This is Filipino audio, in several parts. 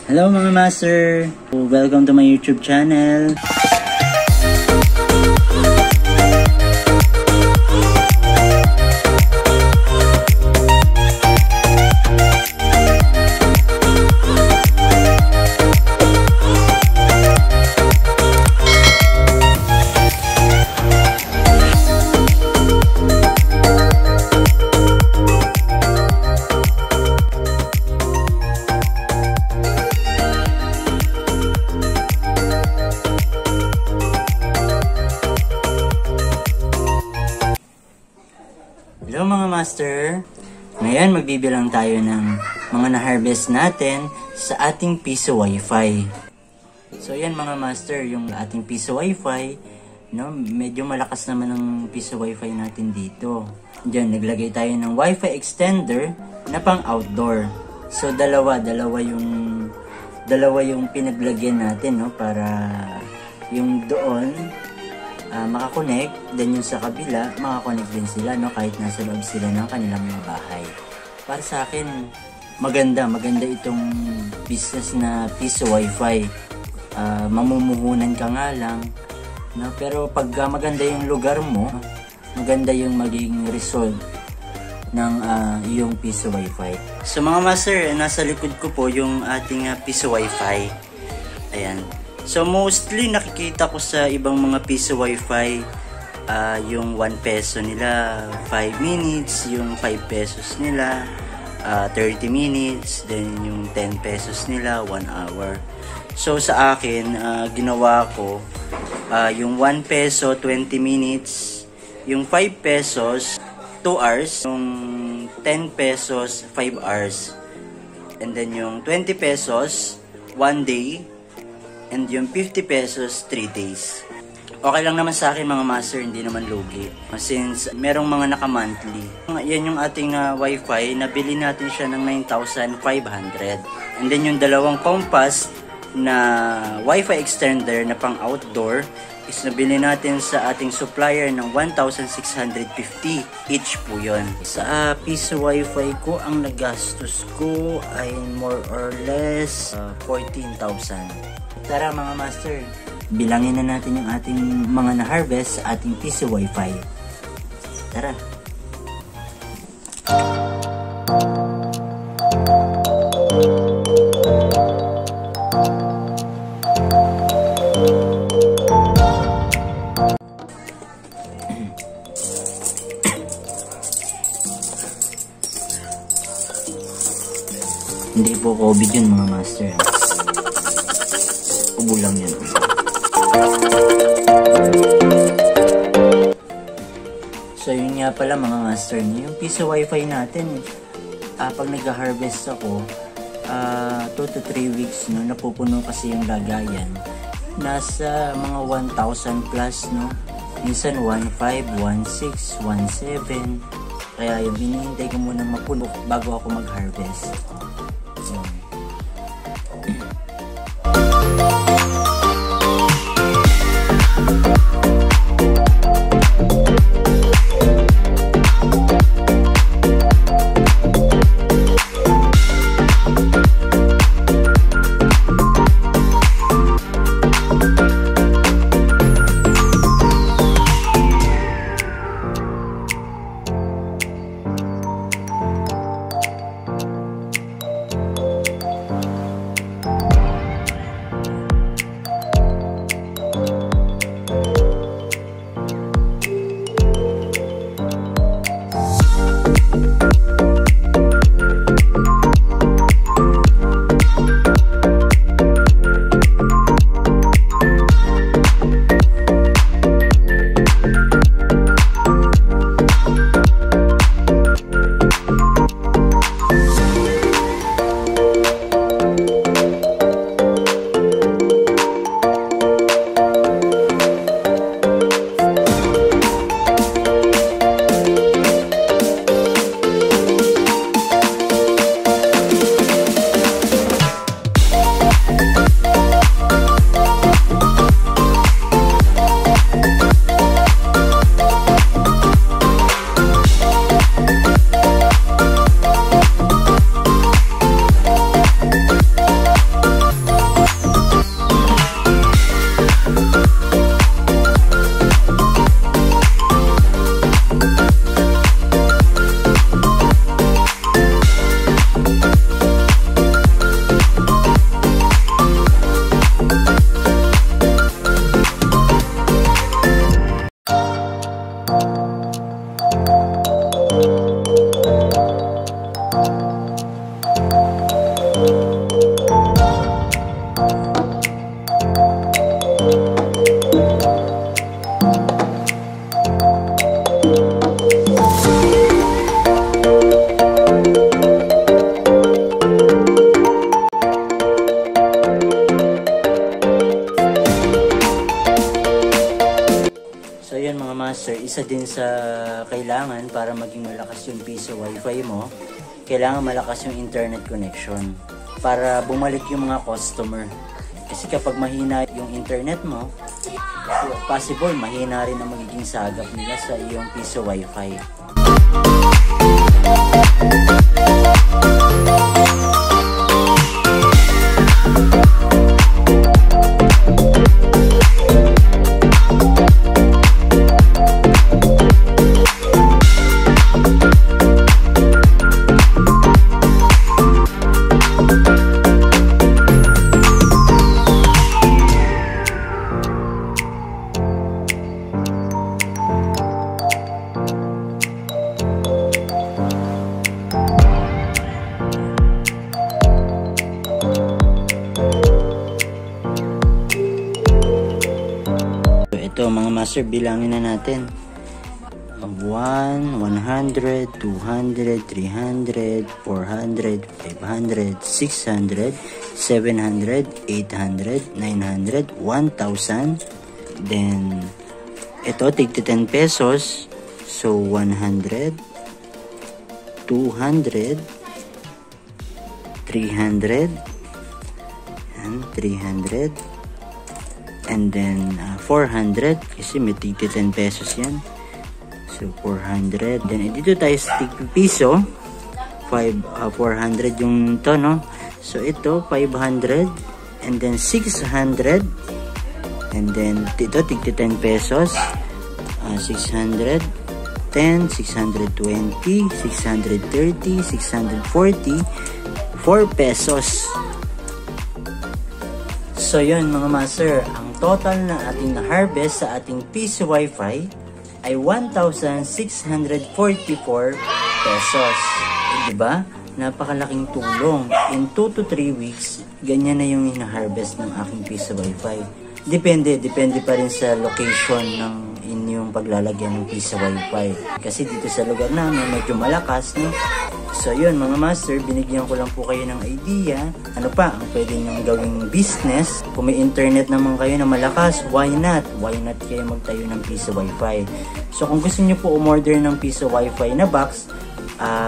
Hello mga master! Welcome to my YouTube channel. Hello mga master! Ngayon magbibilang tayo ng mga na-harvest natin sa ating piso wifi. So yan mga master, yung ating piso wifi, no, medyo malakas naman ang piso wifi natin dito. Diyan naglagay tayo ng wifi extender na pang outdoor. So dalawa yung pinaglagyan natin, no, para yung doon makakonect, then yung sa kabila makakonect din sila, no, kahit nasa loob sila ng kanilang mga bahay. Para sa akin maganda itong business na piso wifi. Mamumuhunan ka nga lang, no, pero pag maganda yung lugar mo, maganda yung maging result ng yung piso wifi. So mga master, nasa likod ko po yung ating piso wifi. Ayan. So mostly nakikita ko sa ibang mga piso wifi, yung 1 peso nila 5 minutes, yung 5 pesos nila 30 minutes, then yung 10 pesos nila 1 hour. So sa akin, ginawa ko yung 1 peso 20 minutes, yung 5 pesos 2 hours, yung 10 pesos 5 hours, and then yung 20 pesos 1 day, and yung 50 pesos 3 days. Okay lang naman sa akin mga master, hindi naman lugi. Since merong mga naka-monthly. Yan yung ating wifi, nabili natin siya ng 9,500. And then yung dalawang compass na wifi extender na pang outdoor is nabili natin sa ating supplier ng 1,650 each po yun. Sa piso wifi ko, ang nagastos ko ay more or less 14,000. Tara mga master, bilangin na natin yung ating mga na-harvest sa ating piso wifi. Tara! Hindi po COVID yun mga master. Ubo lang yan. So yun nga pala mga master, yung piso wifi natin, pag nag-harvest ako 2 to 3 weeks, no, napupuno kasi yung lagayan. Nasa mga 1,000 plus, no, minsan 1,500, 1,600, 1,700. Kaya yung hinihintay ko muna mapuno bago ako mag-harvest. isa din sa kailangan para maging malakas yung piso wifi mo, kailangan malakas yung internet connection para bumalik yung mga customer. Kasi kapag mahina yung internet mo, possible mahina rin ang magiging sagap nila sa iyong piso wifi. Ito mga master, bilangin na natin. 1, 100, 200, 300, 400, 500, 600, 700, 800, 900, 1,000. Then, ito, tig 10 pesos. So, 100, 200, 300, and 300. And then 400 kasi may tig 10 pesos yan. So 400. Then dito tayo sa tig piso. 400 yung to, no? So ito 500 and then 600 and then dito tig 10 pesos. 600, 10, 620, 630, 640, 4 pesos. So yun mga master, ang total na ating na-harvest sa ating piso wifi ay 1,644 pesos. Diba? Napakalaking tulong. In 2 to 3 weeks, ganyan na yung na-harvest ng aking piso wifi. Depende pa rin sa location ng inyong paglalagyan ng piso wifi. Kasi dito sa lugar namin, medyo malakas, no? So yun mga master, binigyan ko lang po kayo ng idea. Ano pa ang pwede nyong gawing business? Kung may internet naman kayo na malakas, why not? Why not kayo magtayo ng piso wifi? So kung gusto nyo po umorder ng piso wifi na box,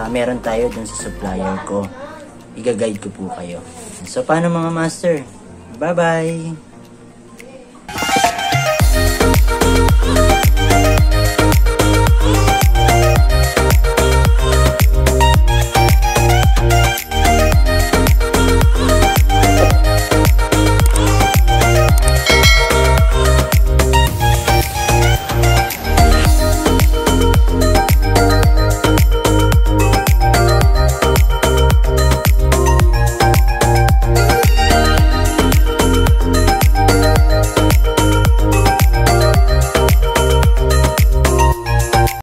meron tayo dun sa supplier ko. Iga-guide ko po kayo. So paano mga master? Bye-bye!